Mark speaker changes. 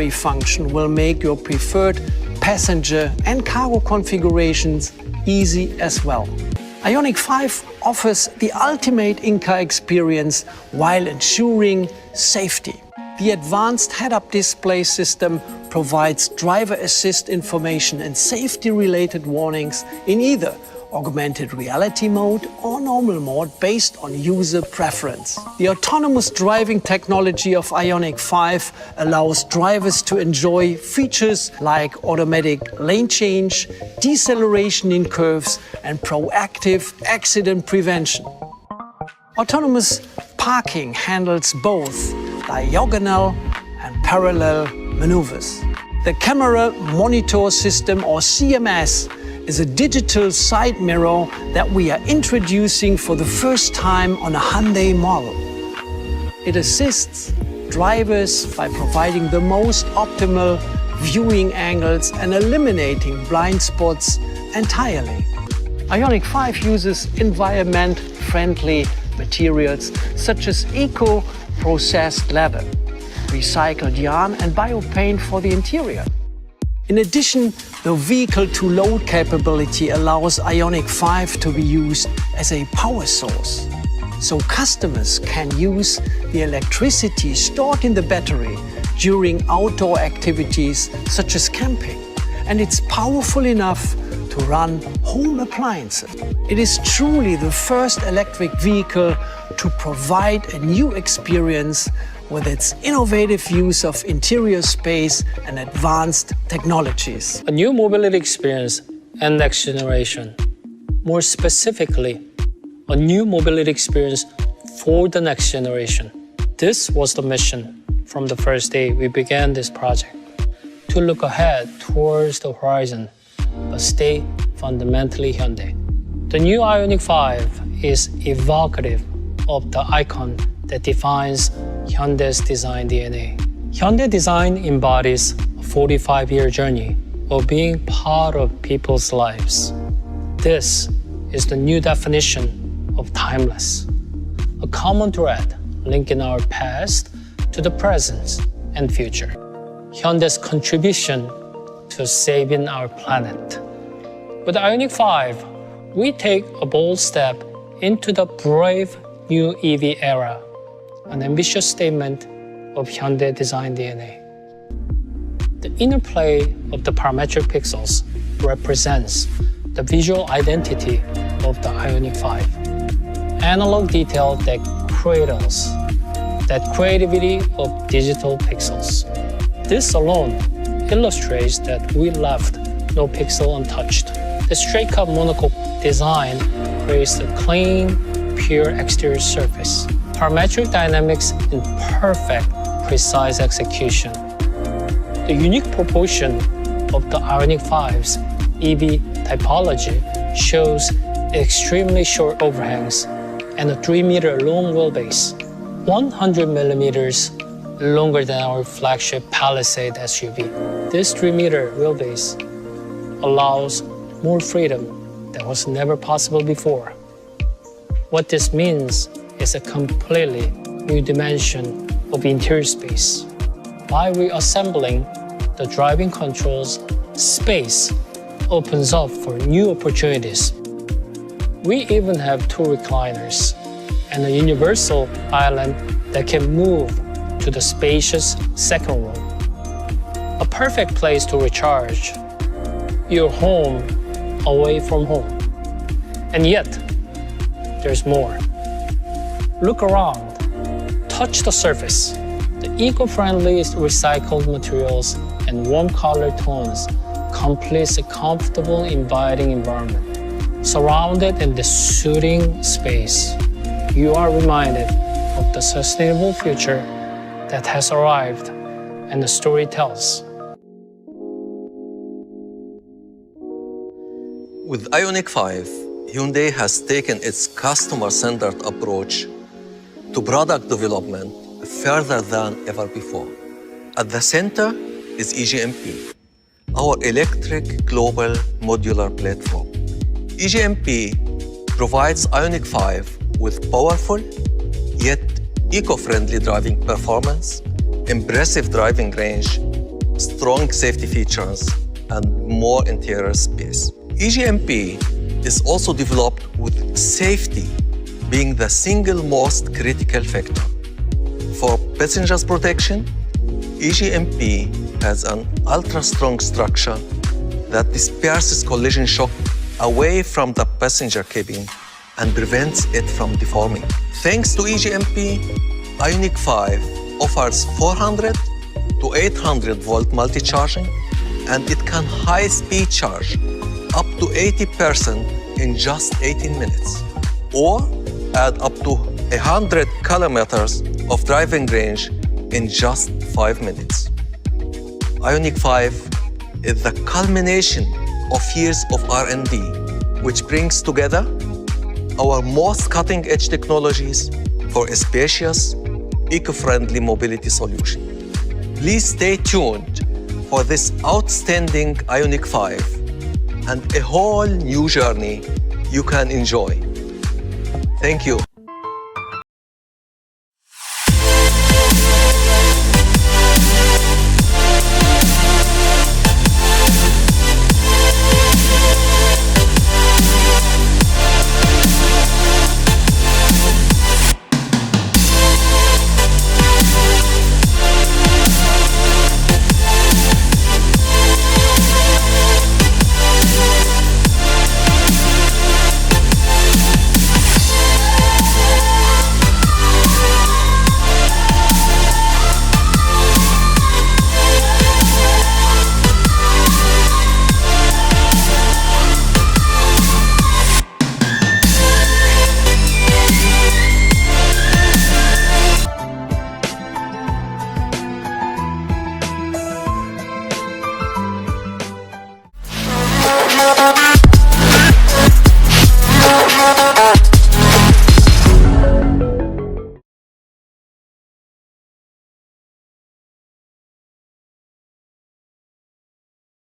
Speaker 1: memory function will make your preferred passenger and cargo configurations easy as well. IONIQ 5 offers the ultimate in-car experience while ensuring safety. The advanced head-up display system provides driver assist information and safety-related warnings in either augmented reality mode or normal mode based on user preference. The autonomous driving technology of IONIQ 5 allows drivers to enjoy features like automatic lane change, deceleration in curves, and proactive accident prevention. Autonomous parking handles both diagonal and parallel maneuvers. The camera monitor system, or CMS, is a digital side mirror that we are introducing for the first time on a Hyundai model. It assists drivers by providing the most optimal viewing angles and eliminating blind spots entirely. IONIQ 5 uses environment-friendly materials such as eco-processed leather, recycled yarn and biopaint for the interior. In addition, the vehicle-to-load capability allows IONIQ 5 to be used as a power source, so customers can use the electricity stored in the battery during outdoor activities such as camping, and it's powerful enough to run home appliances. It is truly the first electric vehicle to provide a new experience with its innovative use of interior space and advanced technologies.
Speaker 2: A new mobility experience and next generation. More specifically, a new mobility experience for the next generation. This was the mission from the first day we began this project. To look ahead towards the horizon, but stay fundamentally Hyundai. The new IONIQ 5 is evocative of the icon that defines Hyundai's design DNA. Hyundai design embodies a 45-year journey of being part of people's lives. This is the new definition of timeless, a common thread linking our past to the present and future. Hyundai's contribution to saving our planet. With IONIQ 5, we take a bold step into the brave new EV era, an ambitious statement of Hyundai design DNA. The interplay of the parametric pixels represents the visual identity of the IONIQ 5. Analog detail that cradles that creativity of digital pixels. This alone illustrates that we left no pixel untouched. The straight-cut monocoque design creates a clean, pure exterior surface. Parametric dynamics in perfect, precise execution. The unique proportion of the IONIQ 5's EV typology shows extremely short overhangs and a 3-meter long wheelbase, 100 millimeters longer than our flagship Palisade SUV. This 3-meter wheelbase allows more freedom that was never possible before. What this means is a completely new dimension of interior space. By reassembling the driving controls, space opens up for new opportunities. We even have 2 recliners and a universal island that can move to the spacious second row. A perfect place to recharge your home away from home. And yet, there's more. Look around, touch the surface. The eco-friendly recycled materials and warm color tones complete a comfortable, inviting environment. Surrounded in this soothing space, you are reminded of the sustainable future that has arrived and the story tells.
Speaker 3: With IONIQ 5, Hyundai has taken its customer-centered approach to product development further than ever before. At the center is E-GMP, our electric global modular platform. E-GMP provides IONIQ 5 with powerful yet eco-friendly driving performance, impressive driving range, strong safety features, and more interior space. E-GMP is also developed with safety being the single most critical factor. For passengers' protection, E-GMP has an ultra-strong structure that disperses collision shock away from the passenger cabin and prevents it from deforming. Thanks to E-GMP, IONIQ 5 offers 400 to 800 volt multi-charging, and it can high-speed charge up to 80% in just 18 minutes, or add up to 100 kilometers of driving range in just 5 minutes. IONIQ 5 is the culmination of years of R&D, which brings together our most cutting-edge technologies for a spacious, eco-friendly mobility solution. Please stay tuned for this outstanding IONIQ 5 and a whole new journey you can enjoy. Thank you.